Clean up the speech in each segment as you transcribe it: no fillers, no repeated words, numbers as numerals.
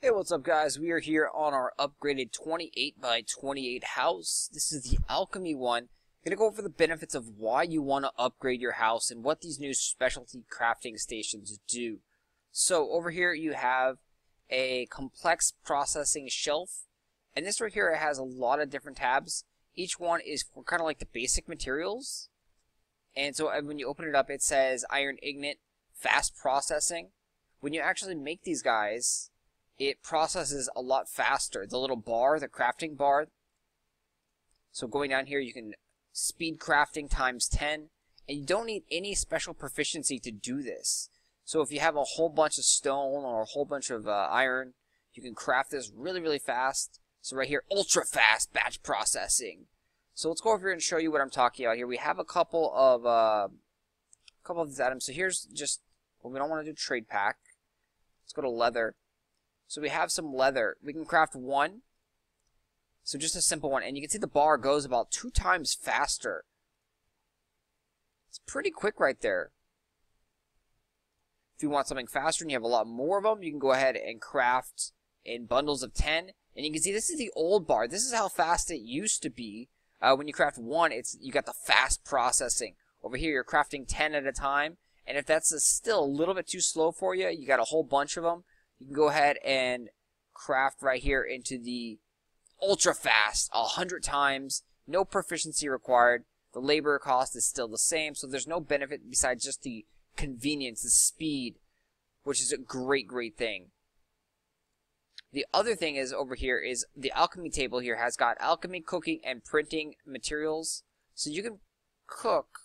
Hey, what's up guys? We are here on our upgraded 28 by 28 house. This is the Alchemy one. I'm going to go over the benefits of why you want to upgrade your house and what these new specialty crafting stations do. So over here you have a complex processing shelf, and this right here has a lot of different tabs. Each one is for kind of like the basic materials. And so when you open it up, it says iron ignet, fast processing. When you actually make these guys, it processes a lot faster. The little bar, the crafting bar. So going down here, you can speed crafting times 10. And you don't need any special proficiency to do this. So if you have a whole bunch of stone or a whole bunch of iron, you can craft this really, really fast. So right here, ultra fast batch processing. So let's go over here and show you what I'm talking about here. We have a couple of these items. So here's just, well, we don't want to do trade pack. Let's go to leather. So we have some leather. We can craft one. So just a simple one. And you can see the bar goes about 2 times faster. It's pretty quick right there. If you want something faster and you have a lot more of them, you can go ahead and craft in bundles of 10. And you can see this is the old bar. This is how fast it used to be. When you craft one, you got the fast processing. Over here, you're crafting 10 at a time. And if that's still a little bit too slow for you, you got a whole bunch of them. You can go ahead and craft right here into the ultra fast 100 times. No proficiency required. The labor cost is still the same, so there's no benefit besides just the convenience, the speed, which is a great, great thing. The other thing is over here is the alchemy table here has got alchemy, cooking, and printing materials. So you can cook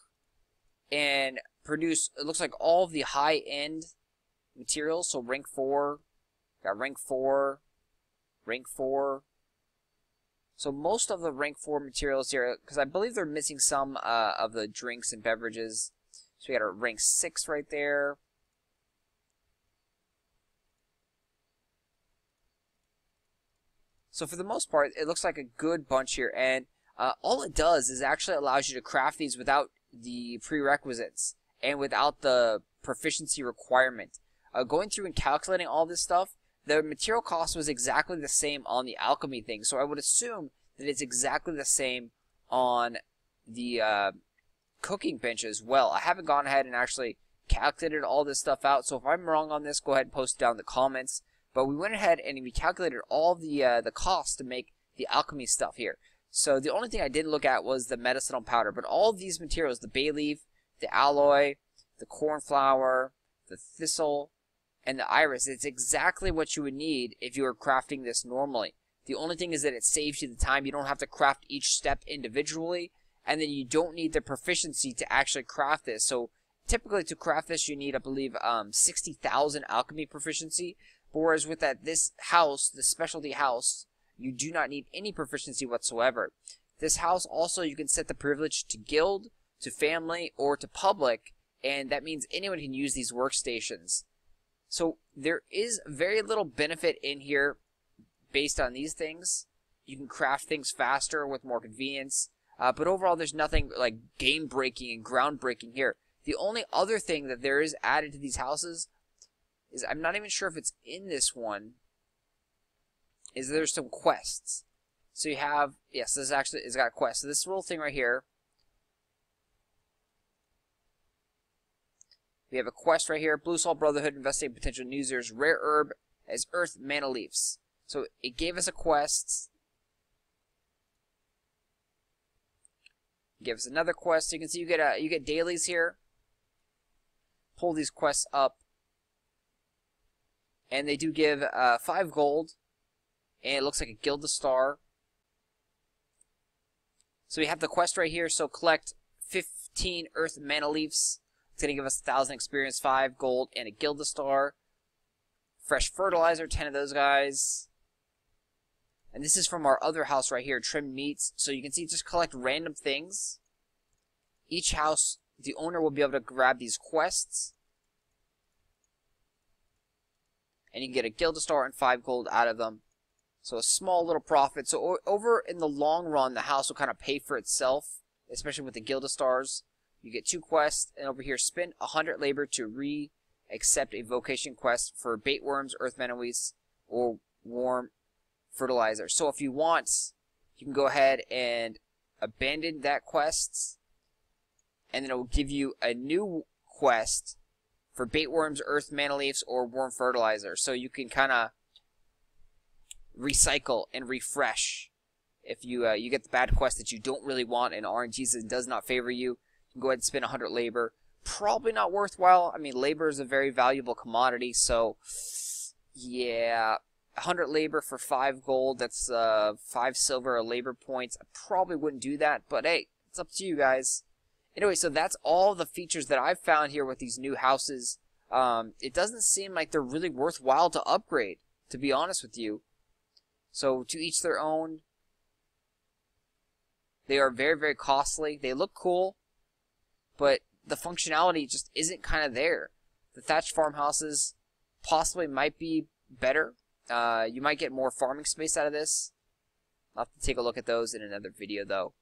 and produce, it looks like all of the high-end materials. So rank 4, got rank 4, rank 4. So most of the rank 4 materials here, because I believe they're missing some of the drinks and beverages. So we got a rank 6 right there. So for the most part, it looks like a good bunch here. And all it does is actually allows you to craft these without the prerequisites and without the proficiency requirement. Going through and calculating all this stuff, the material cost was exactly the same on the alchemy thing. So I would assume that it's exactly the same on the cooking bench as well. I haven't gone ahead and actually calculated all this stuff out. So if I'm wrong on this, go ahead and post it down in the comments. But we went ahead and we calculated all the costs to make the alchemy stuff here. So the only thing I didn't look at was the medicinal powder. But all of these materials, the bay leaf, the alloy, the cornflower, the thistle, and the iris, it's exactly what you would need if you were crafting this normally. The only thing is that it saves you the time. You don't have to craft each step individually. And then you don't need the proficiency to actually craft this. So typically to craft this, you need, I believe, 60,000 alchemy proficiency. Whereas with this house, the specialty house, you do not need any proficiency whatsoever. This house also, you can set the privilege to guild, to family, or to public, and that means anyone can use these workstations. So there is very little benefit in here based on these things. You can craft things faster with more convenience, but overall there's nothing like game-breaking and groundbreaking here. The only other thing that there is added to these houses is, I'm not even sure if it's in this one, is there's some quests. So you have, yes, this actually has got quests. So this little thing right here, we have a quest right here, Blue Salt Brotherhood, investigate potential new users, rare herb as earth mana leaves. So it gave us a quest. Give us another quest. So you can see you get dailies here. Pull these quests up. And they do give 5 gold. And it looks like a gilda star. So we have the quest right here. So collect 15 earth mana leaves. It's going to give us 1,000 experience, 5 gold, and a gilda star. Fresh fertilizer, 10 of those guys. And this is from our other house right here, trimmed meats. So you can see just collect random things. Each house, the owner will be able to grab these quests. And you can get a gilda star and 5 gold out of them. So a small little profit. So over in the long run, the house will kind of pay for itself, especially with the gilda stars. You get 2 quests, and over here, spend 100 labor to accept a vocation quest for bait worms, earth manawees, or warm fertilizer. So if you want, you can go ahead and abandon that quest, and then it will give you a new quest for bait worms, earth mana leaves, or warm fertilizer. So you can kind of recycle and refresh. If you you get the bad quest that you don't really want and RNG season does not favor you, you can go ahead and spend 100 labor. Probably not worthwhile. I mean, labor is a very valuable commodity, so yeah, 100 labor for 5 gold, that's 5 silver or labor points. I probably wouldn't do that, but hey, it's up to you guys. Anyway, so that's all the features that I've found here with these new houses. It doesn't seem like they're really worthwhile to upgrade, to be honest with you. So to each their own. They are very, very costly. They look cool, but the functionality just isn't kind of there. The thatched farmhouses possibly might be better. You might get more farming space out of this. I'll have to take a look at those in another video, though.